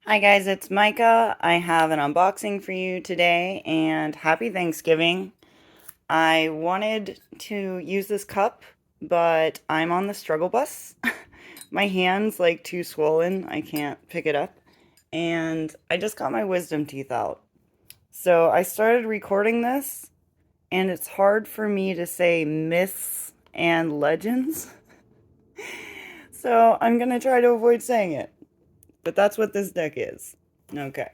Hi guys, it's Micah. I have an unboxing for you today and happy Thanksgiving. I wanted to use this cup, but I'm on the struggle bus. My hand's like too swollen, I can't pick it up. And I just got my wisdom teeth out. So I started recording this, and it's hard for me to say myths and legends. So I'm gonna try to avoid saying it. But that's what this deck is. Okay.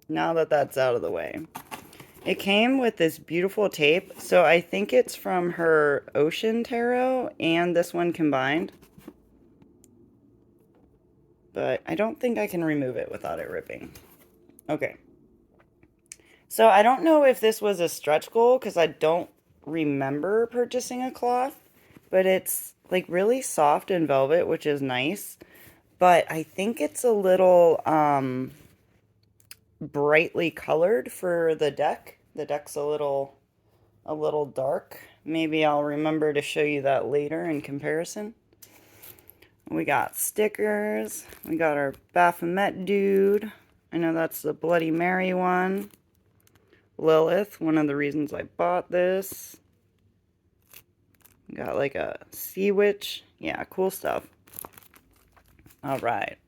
Now that that's out of the way. It came with this beautiful tape, so I think it's from her Ocean Tarot and this one combined. But I don't think I can remove it without it ripping. Okay. So I don't know if this was a stretch goal because I don't remember purchasing a cloth, but it's like really soft and velvet, which is nice. But I think it's a little brightly colored for the deck. The deck's a little dark. Maybe I'll remember to show you that later in comparison. We got stickers. We got our Baphomet dude. I know that's the Bloody Mary one. Lilith, one of the reasons I bought this. We got like a sea witch. Yeah, cool stuff. All right.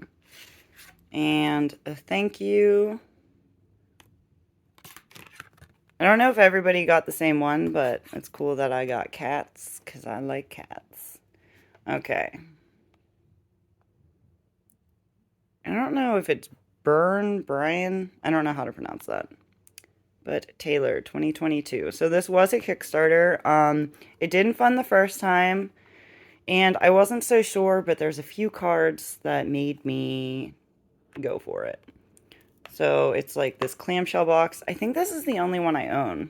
And a thank you. I don't know if everybody got the same one, but it's cool that I got cats because I like cats. Okay. I don't know if it's Brian. I don't know how to pronounce that. But Taylor 2022. So this was a Kickstarter. It didn't fund the first time, and I wasn't so sure, but there's a few cards that made me go for it. So it's like this clamshell box. I think this is the only one I own.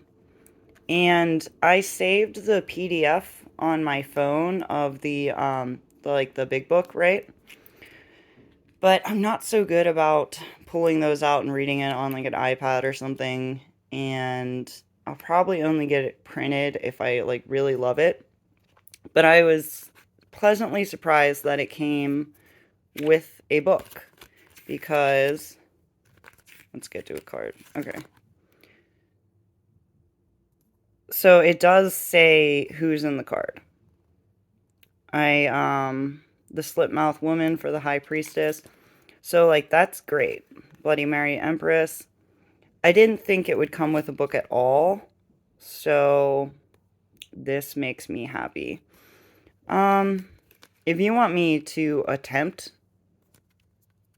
And I saved the PDF on my phone of the big book, right? But I'm not so good about pulling those out and reading it on like an iPad or something. And I'll probably only get it printed if I like really love it. But I was pleasantly surprised that it came with a book because let's get to a card. Okay. So it does say who's in the card. The slip mouth woman for the high priestess. So like that's great. Bloody Mary Empress. I didn't think it would come with a book at all. So this makes me happy. If you want me to attempt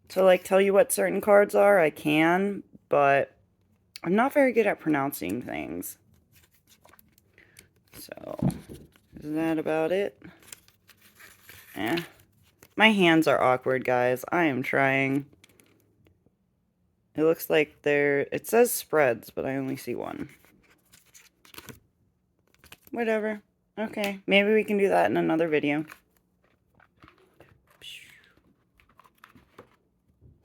to like tell you what certain cards are, I can, but I'm not very good at pronouncing things. So, is that about it? Eh. My hands are awkward, guys. I am trying. It looks like it says spreads, but I only see one. Whatever. Okay, maybe we can do that in another video.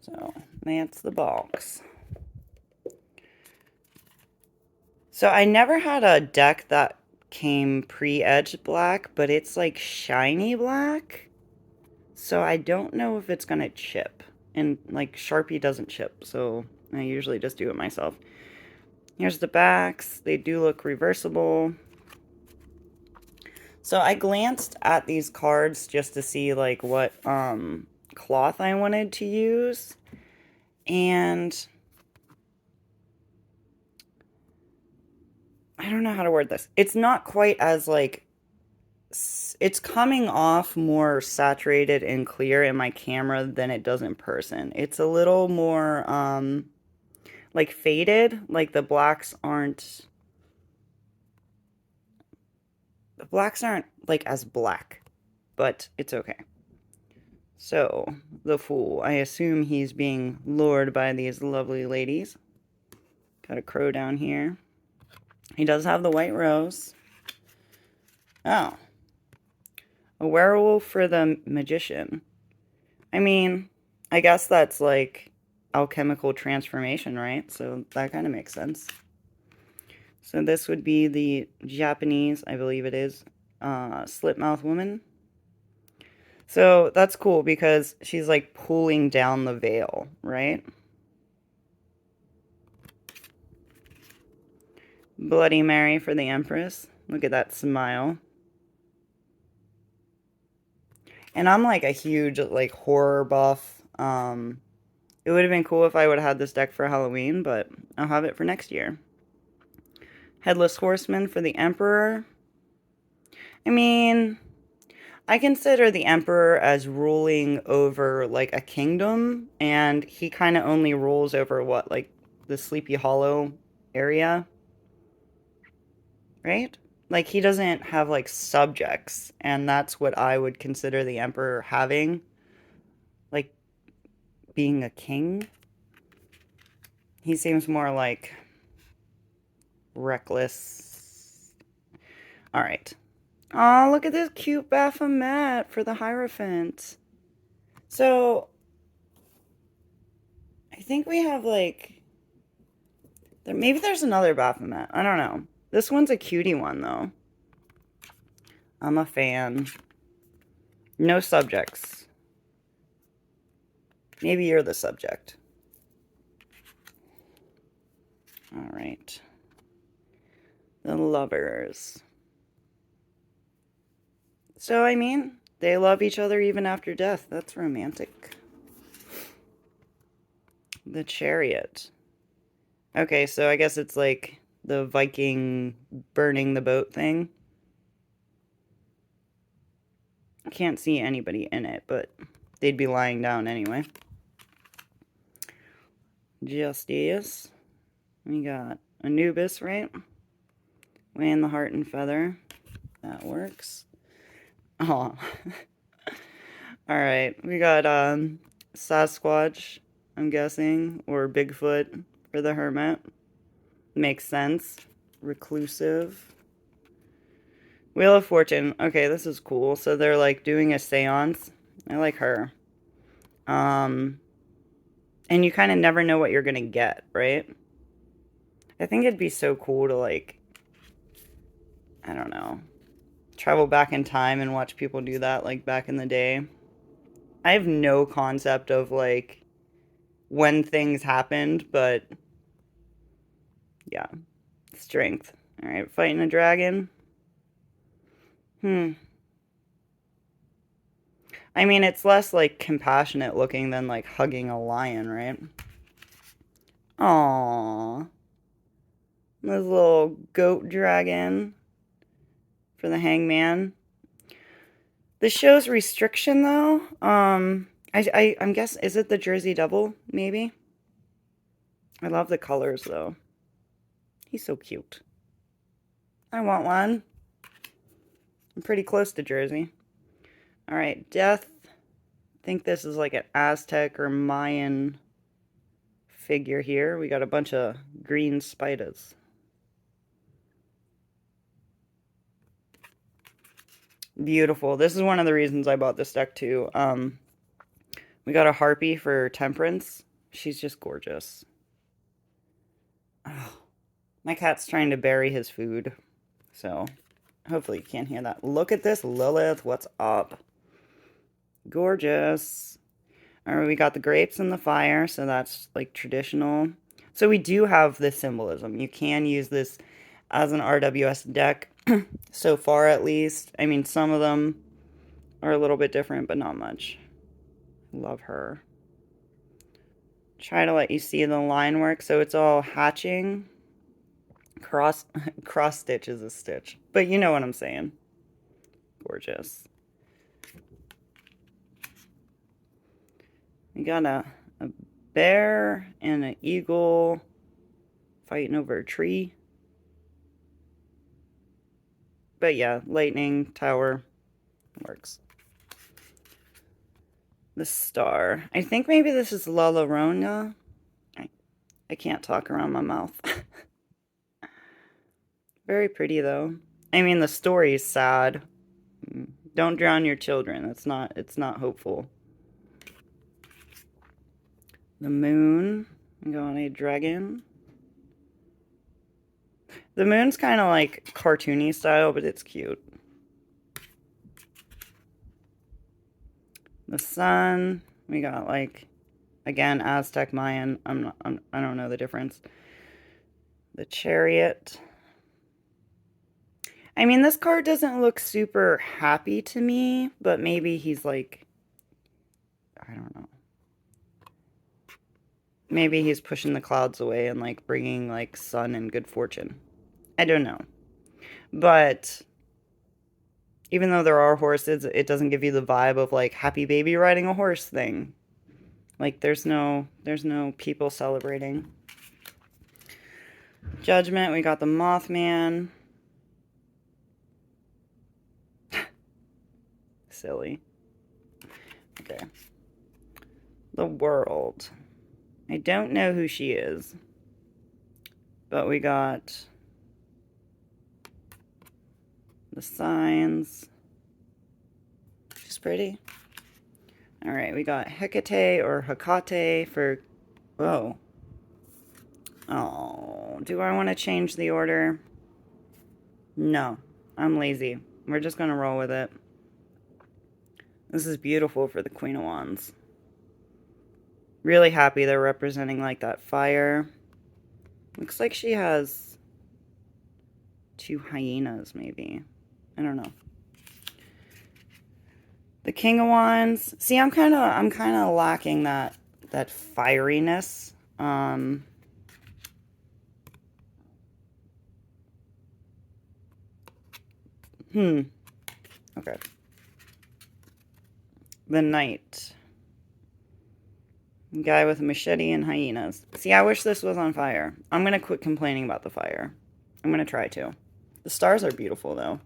So, that's the box. So, I never had a deck that came pre-edged black, but it's like shiny black. So, I don't know if it's gonna chip. And, like, Sharpie doesn't chip, so I usually just do it myself. Here's the backs. They do look reversible. So I glanced at these cards just to see like what cloth I wanted to use. And I don't know how to word this. It's not quite as like it's coming off more saturated and clear in my camera than it does in person. It's a little more like faded, like the blacks aren't like as black, but it's okay. So, the Fool. I assume he's being lured by these lovely ladies. Got a crow down here. He does have the white rose. Oh. A werewolf for the magician. I mean, I guess that's like alchemical transformation, right? So that kind of makes sense. So this would be the Japanese, I believe it is, slip mouth woman. So that's cool because she's like pulling down the veil, right? Bloody Mary for the Empress. Look at that smile. And I'm like a huge like horror buff. It would have been cool if I would have had this deck for Halloween, but I'll have it for next year. Headless Horseman for the Emperor. I mean, I consider the Emperor as ruling over like a kingdom, and he kind of only rules over what, like the Sleepy Hollow area, right? Like he doesn't have like subjects, and that's what I would consider the Emperor having, like being a king. He seems more like reckless. All right. Oh, look at this cute Baphomet for the Hierophant. So, I think we have like... maybe there's another Baphomet. I don't know. This one's a cutie one, though. I'm a fan. No subjects. Maybe you're the subject. All right. The Lovers. So, I mean, they love each other even after death. That's romantic. The Chariot. Okay, so I guess it's like the Viking burning the boat thing. I can't see anybody in it, but they'd be lying down anyway. Justice. We got Anubis, right? Weighing the heart and feather. That works. Oh. Alright, we got Sasquatch, I'm guessing, or Bigfoot for the Hermit. Makes sense. Reclusive. Wheel of Fortune. Okay, this is cool. So they're like doing a seance. I like her. And you kind of never know what you're gonna get, right? I think it'd be so cool to like, I don't know, travel back in time and watch people do that like back in the day. I have no concept of like when things happened, but yeah. Strength. Alright, fighting a dragon. I mean, it's less like compassionate looking than like hugging a lion, right? Aww. This little goat dragon for the hangman. This shows restriction though. I'm guessing, is it the Jersey Devil, maybe? I love the colors though. He's so cute. I want one. I'm pretty close to Jersey. Alright, Death. I think this is like an Aztec or Mayan figure here. We got a bunch of green spiders. Beautiful. This is one of the reasons I bought this deck too. We got a Harpy for Temperance. She's just gorgeous. Oh, my cat's trying to bury his food. So, hopefully you can't hear that. Look at this, Lilith. What's up? Gorgeous. Alright, we got the grapes and the fire, so that's like traditional. So we do have this symbolism. You can use this as an RWS deck, so far at least. I mean, some of them are a little bit different, but not much. Love her. Try to let you see the line work, so it's all hatching. Cross stitch is a stitch, but you know what I'm saying. Gorgeous. We got a bear and an eagle fighting over a tree. But yeah, lightning, tower, works. The star. I think maybe this is La Llorona. I can't talk around my mouth. Very pretty though. I mean, the story is sad. Don't drown your children. It's not hopeful. The moon. I'm going a dragon. The moon's kind of like cartoony style, but it's cute. The sun. We got like, again, Aztec, Mayan. I don't know the difference. The Chariot. I mean, this card doesn't look super happy to me, but maybe he's like, I don't know. Maybe he's pushing the clouds away and like bringing like sun and good fortune. I don't know. But even though there are horses, it doesn't give you the vibe of like happy baby riding a horse thing. Like there's no people celebrating. Judgment, we got the Mothman. Silly. Okay. The World. I don't know who she is. But we got the Signs. She's pretty. Alright, we got Hecate or Hecate for... Whoa. Oh, do I want to change the order? No, I'm lazy. We're just going to roll with it. This is beautiful for the Queen of Wands. Really happy they're representing like that fire. Looks like she has 2 hyenas maybe. I don't know. The King of Wands. See, I'm kind of lacking that fieriness. Okay. The Knight. Guy with a machete and hyenas. See, I wish this was on fire. I'm going to quit complaining about the fire. I'm going to try to. The stars are beautiful, though.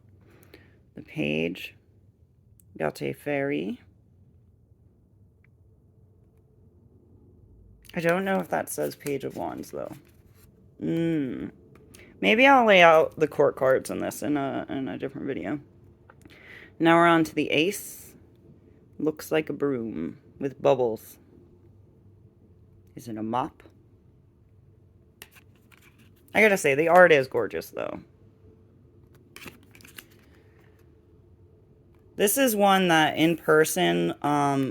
The Page. Got a Fairy. I don't know if that says Page of Wands, though. Maybe I'll lay out the court cards in this in a different video. Now we're on to the Ace. Looks like a broom with bubbles. Is it a mop? I gotta say, the art is gorgeous, though. This is one that in person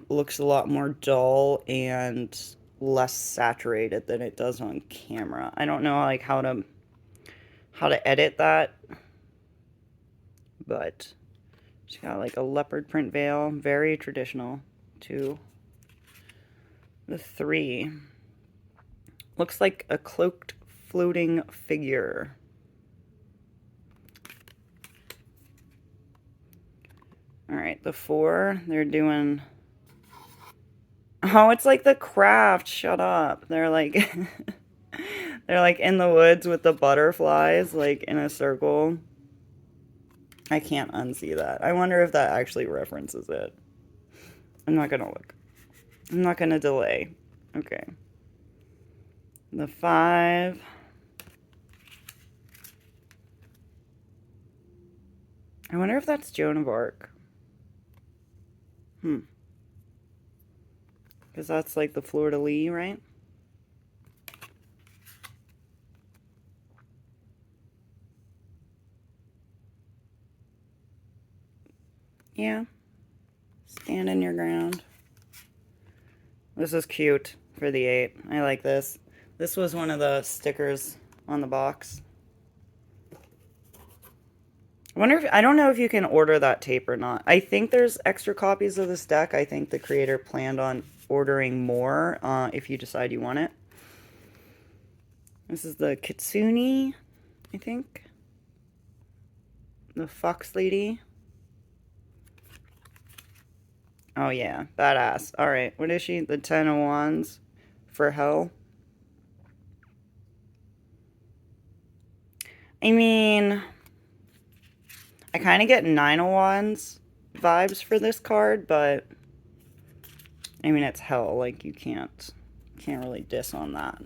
looks a lot more dull and less saturated than it does on camera. I don't know like how to edit that, but she's got like a leopard print veil, very traditional. 2. The 3 looks like a cloaked floating figure. All right, the 4, they're doing... Oh, it's like the Craft. Shut up. They're like... they're like in the woods with the butterflies, like in a circle. I can't unsee that. I wonder if that actually references it. I'm not gonna look. I'm not gonna delay. Okay. The 5... I wonder if that's Joan of Arc. Because that's like the fleur-de-lis, right? Yeah. Stand in your ground. This is cute for the 8. I like this. This was one of the stickers on the box. I wonder if... I don't know if you can order that tape or not. I think there's extra copies of this deck. I think the creator planned on ordering more if you decide you want it. This is the Kitsune, I think. The Fox Lady. Oh yeah, badass. Alright, what is she? The 10 of Wands for Hell. I mean, I kind of get 9 of Wands vibes for this card, but I mean, it's Hell. Like, you can't really diss on that.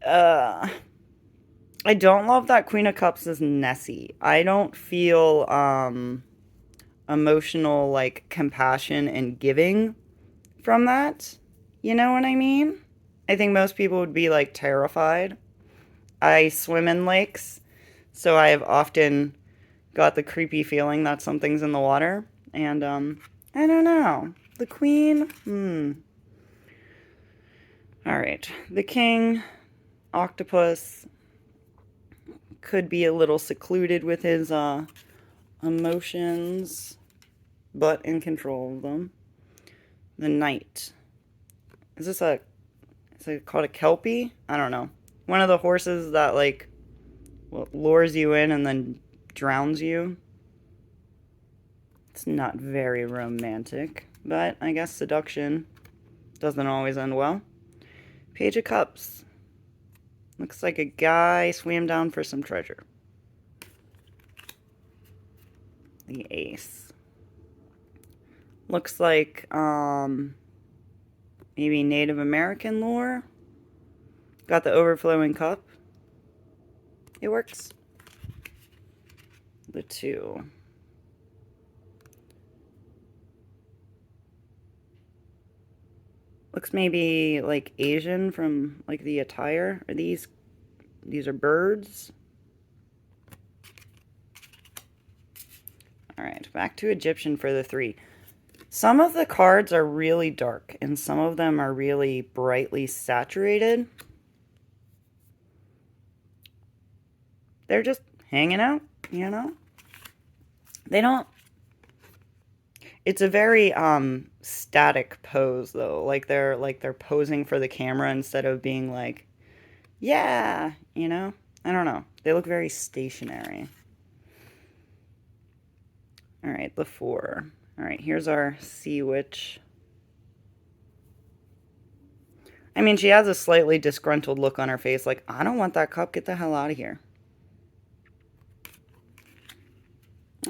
I don't love that Queen of Cups is Nessie. I don't feel emotional, like, compassion and giving from that. You know what I mean? I think most people would be, like, terrified. I swim in lakes, so I have often got the creepy feeling that something's in the water. And, I don't know. The queen? Alright. The king, octopus, could be a little secluded with his emotions, but in control of them. The knight. Is it called a kelpie? I don't know. One of the horses that, like, lures you in and then drowns you. It's not very romantic, but I guess seduction doesn't always end well. Page of Cups. Looks like a guy swam down for some treasure. The ace. Looks like, maybe Native American lore. Got the overflowing cup. It works. The 2. Looks maybe like Asian from like the attire. Are these are birds? Alright, back to Egyptian for the 3. Some of the cards are really dark and some of them are really brightly saturated. They're just hanging out, you know? They don't... It's a very static pose though. Like they're posing for the camera instead of being like, yeah, you know? I don't know. They look very stationary. All right, the 4. All right, here's our sea witch. I mean, she has a slightly disgruntled look on her face, like, I don't want that cup, get the hell out of here.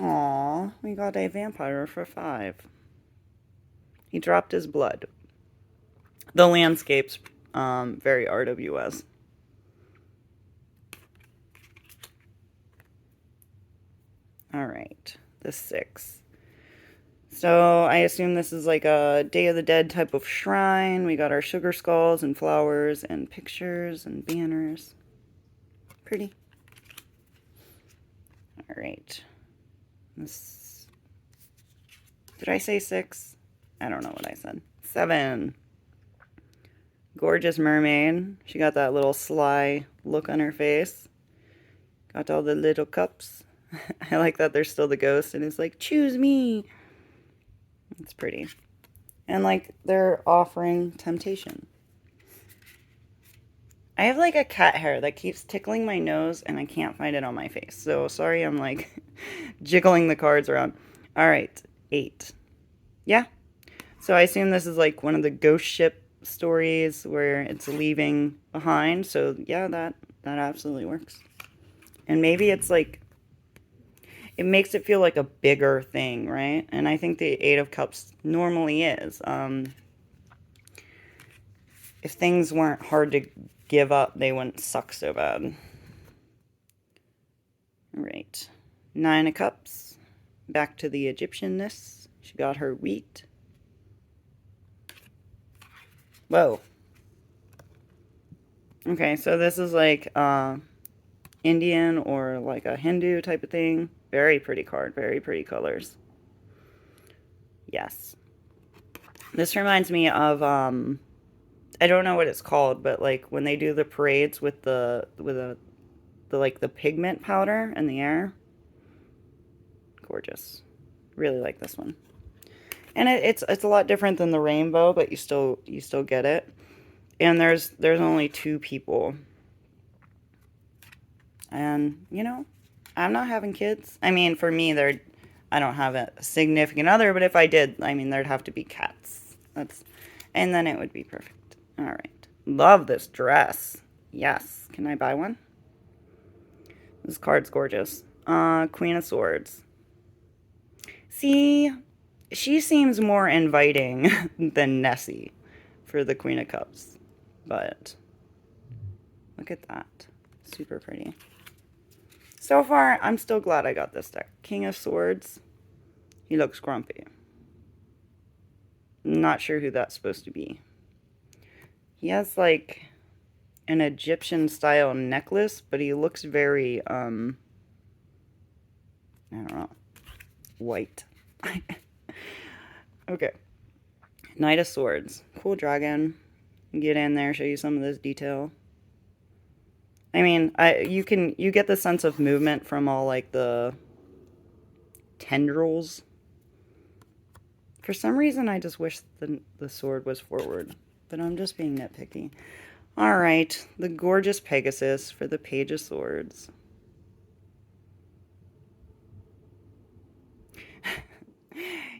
Aw, we got a vampire for 5. He dropped his blood. The landscape's very RWS. All right, the 6. So I assume this is like a Day of the Dead type of shrine. We got our sugar skulls and flowers and pictures and banners. Pretty. All right. This... Did I say 6? I don't know what I said. 7. Gorgeous mermaid. She got that little sly look on her face. Got all the little cups. I like that there's still the ghost and it's like, choose me. It's pretty. And like they're offering temptation. I have like a cat hair that keeps tickling my nose and I can't find it on my face. So sorry I'm like jiggling the cards around. All right, 8. Yeah. So I assume this is like one of the ghost ship stories where it's leaving behind. So yeah, that absolutely works. And maybe it's like, it makes it feel like a bigger thing, right? And I think the 8 of Cups normally is. If things weren't hard to give up, they wouldn't suck so bad. All right. 9 of Cups. Back to the Egyptianness. She got her wheat. Whoa. Okay, so this is like Indian or like a Hindu type of thing. Very pretty card, very pretty colors. Yes. This reminds me of I don't know what it's called, but like when they do the parades with the like the pigment powder in the air. Gorgeous. Really like this one. And it's a lot different than the rainbow, but you still get it. And there's only 2 people. And, you know, I'm not having kids. I mean, for me, I don't have a significant other, but if I did, I mean, there'd have to be cats. And then it would be perfect. All right. Love this dress. Yes. Can I buy one? This card's gorgeous. Queen of Swords. See, she seems more inviting than Nessie for the Queen of Cups. But look at that. Super pretty. So far, I'm still glad I got this deck. King of Swords. He looks grumpy. Not sure who that's supposed to be. He has like an Egyptian style necklace, but he looks very, I don't know, white. Okay. Knight of Swords. Cool dragon. Get in there, show you some of this detail. I mean, you get the sense of movement from all like the tendrils. For some reason, I just wish the sword was forward, but I'm just being nitpicky. All right, the gorgeous Pegasus for the Page of Swords.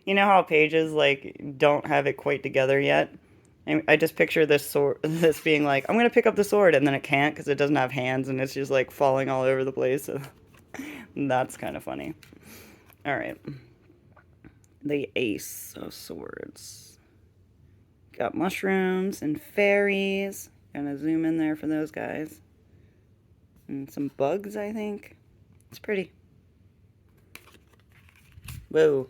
You know how pages like don't have it quite together yet? I just picture this sword, this being like, I'm gonna pick up the sword, and then it can't because it doesn't have hands, and it's just like falling all over the place. That's kind of funny. All right, the Ace of Swords. Got mushrooms and fairies. Gonna zoom in there for those guys. And some bugs, I think. It's pretty. Whoa.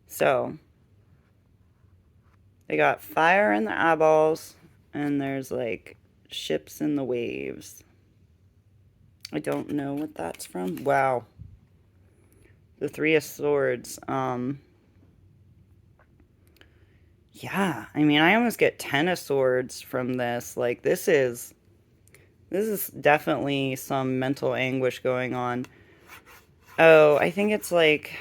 So, they got fire in the eyeballs, and there's like ships in the waves. I don't know what that's from. Wow. The Three of Swords. Yeah, I mean, I almost get 10 of Swords from this. Like, this is definitely some mental anguish going on. Oh, I think it's like,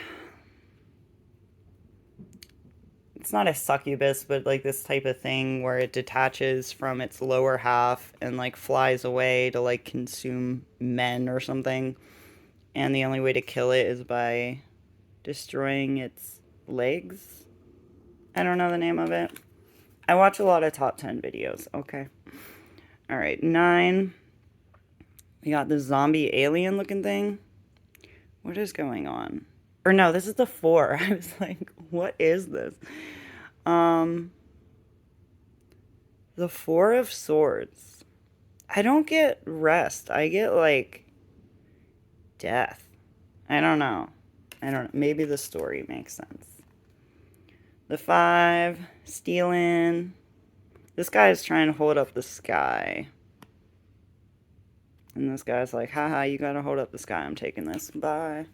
it's not a succubus, but like this type of thing where it detaches from its lower half and like flies away to like consume men or something. And the only way to kill it is by destroying its legs. I don't know the name of it. I watch a lot of top 10 videos. Okay. All right, 9. We got the zombie alien looking thing. What is going on? Or no, this is the 4. I was like, what is this? The 4 of Swords. I don't get rest. I get like death. I don't know. Maybe the story makes sense. The 5, stealing. This guy is trying to hold up the sky. And this guy's like, haha, you gotta hold up the sky. I'm taking this. Bye.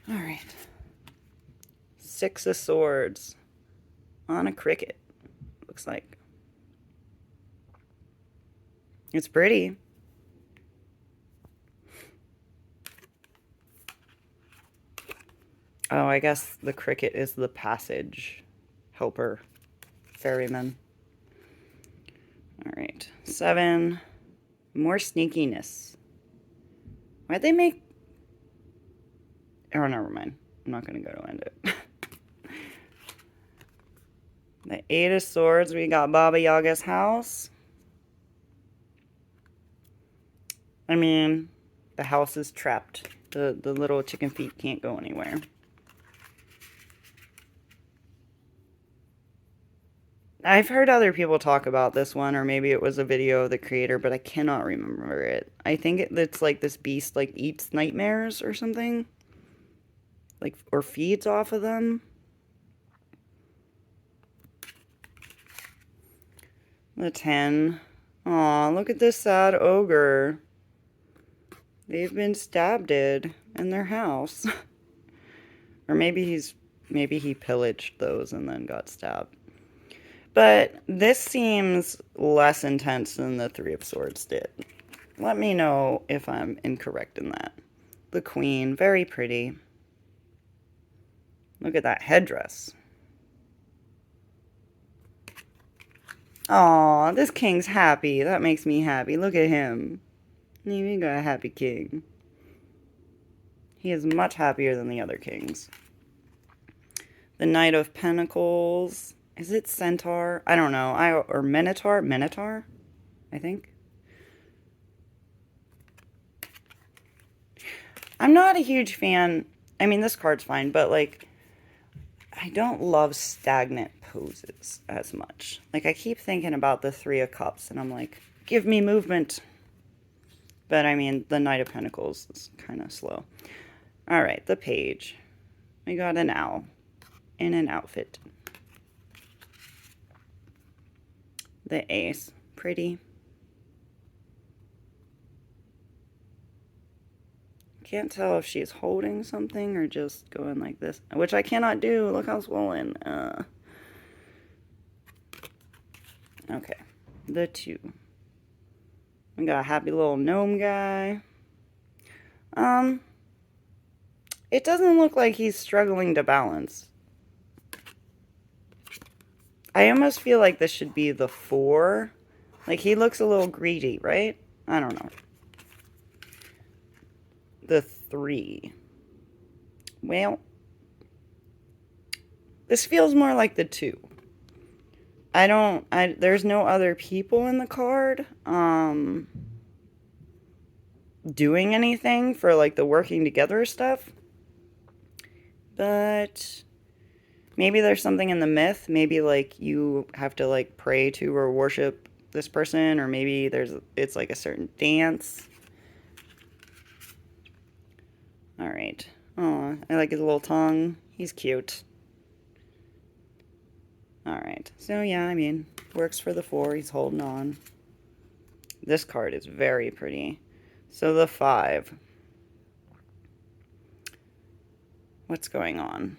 Alright. 6 of Swords. On a cricket. Looks like. It's pretty. Oh, I guess the cricket is the passage helper. Ferryman. Alright. 7. More sneakiness. Why'd they make... Oh, never mind. I'm not going to go to end it. The 8 of Swords. We got Baba Yaga's house. I mean, the house is trapped. The little chicken feet can't go anywhere. I've heard other people talk about this one, or maybe it was a video of the creator, but I cannot remember it. I think it's like this beast like eats nightmares or something. Like, or feeds off of them. The 10. Aw, look at this sad ogre. They've been stabbed in their house. Or maybe he pillaged those and then got stabbed. But this seems less intense than the 3 of Swords did. Let me know if I'm incorrect in that. The Queen, very pretty. Look at that headdress. Aw, this king's happy. That makes me happy. Look at him. We got a happy king. He is much happier than the other kings. The Knight of Pentacles. Is it Centaur? I don't know. Or Minotaur? Minotaur? I think. I'm not a huge fan. I mean, this card's fine, but like, I don't love stagnant poses as much. Like, I keep thinking about the 3 of Cups, and I'm like, give me movement. But I mean, the Knight of Pentacles is kind of slow. All right, the Page. We got an owl in an outfit. The Ace, pretty. can't tell if she's holding something or just going like this, which I cannot do. Look how swollen. Okay, the 2. We got a happy little gnome guy. It doesn't look like he's struggling to balance. I almost feel like this should be the 4. Like, he looks a little greedy, right? I don't know. The 3. Well, this feels more like the 2. There's no other people in the card, doing anything for, like, the working together stuff. But maybe there's something in the myth. Maybe, like, you have to, like, pray to or worship this person, or maybe it's like a certain dance. Alright. Oh, I like his little tongue. He's cute. Alright. So, yeah, I mean, works for the 4. He's holding on. This card is very pretty. So, the 5. What's going on?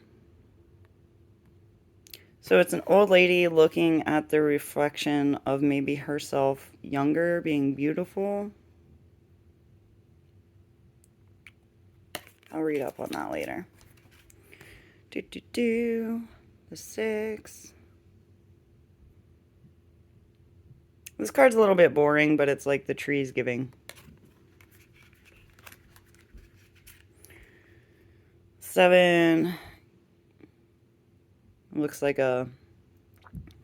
So it's an old lady looking at the reflection of maybe herself younger, being beautiful. I'll read up on that later. The 6. This card's a little bit boring, but it's like the tree's giving. 7. Looks like a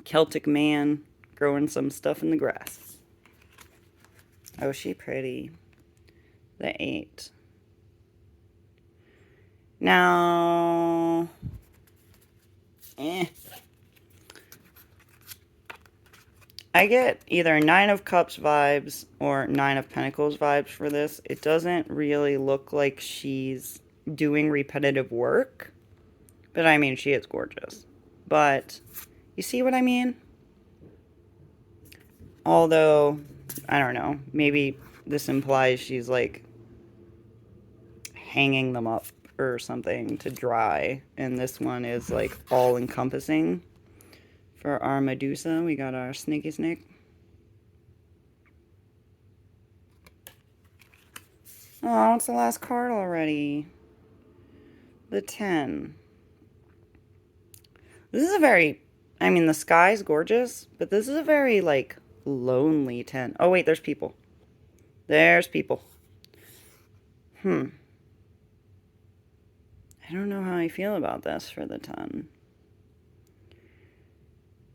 Celtic man growing some stuff in the grass. Oh, she pretty. The 8. Now, I get either 9 of Cups vibes or 9 of Pentacles vibes for this. It doesn't really look like she's doing repetitive work. But I mean, she is gorgeous. But you see what I mean? Although, I don't know. Maybe this implies she's like hanging them up or something to dry. And this one is like all encompassing. For our Medusa, we got our Snaky Snake. Oh, it's the last card already. The 10. This is a very, I mean, the sky's gorgeous, but this is a very, like, lonely 10. Oh, wait, there's people. There's people. I don't know how I feel about this for the 10.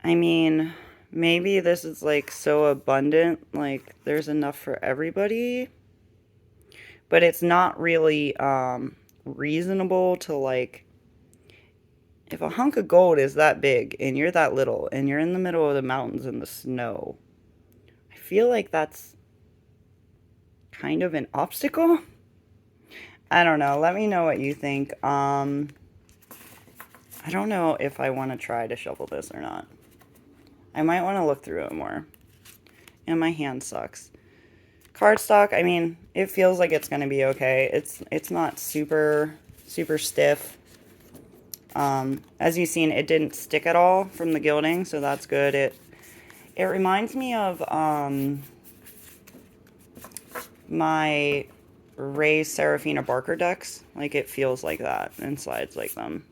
I mean, maybe this is, like, so abundant, like, there's enough for everybody. But it's not really, reasonable to, like, if a hunk of gold is that big and you're that little and you're in the middle of the mountains in the snow, I feel like that's kind of an obstacle. I don't know. Let me know what you think. I don't know if I want to try to shuffle this or not. I might want to look through it more. And my hand sucks. Cardstock, I mean, it feels like it's going to be okay. It's not super stiff. As you've seen, it didn't stick at all from the gilding, so that's good. It reminds me of my Ray Serafina Barker decks. Like, it feels like that and slides like them.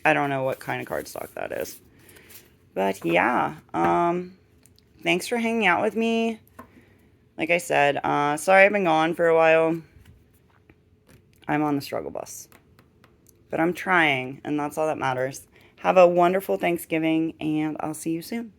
I don't know what kind of cardstock that is. But yeah, thanks for hanging out with me. Like I said, sorry I've been gone for a while. I'm on the struggle bus. But I'm trying, and that's all that matters. Have a wonderful Thanksgiving, and I'll see you soon.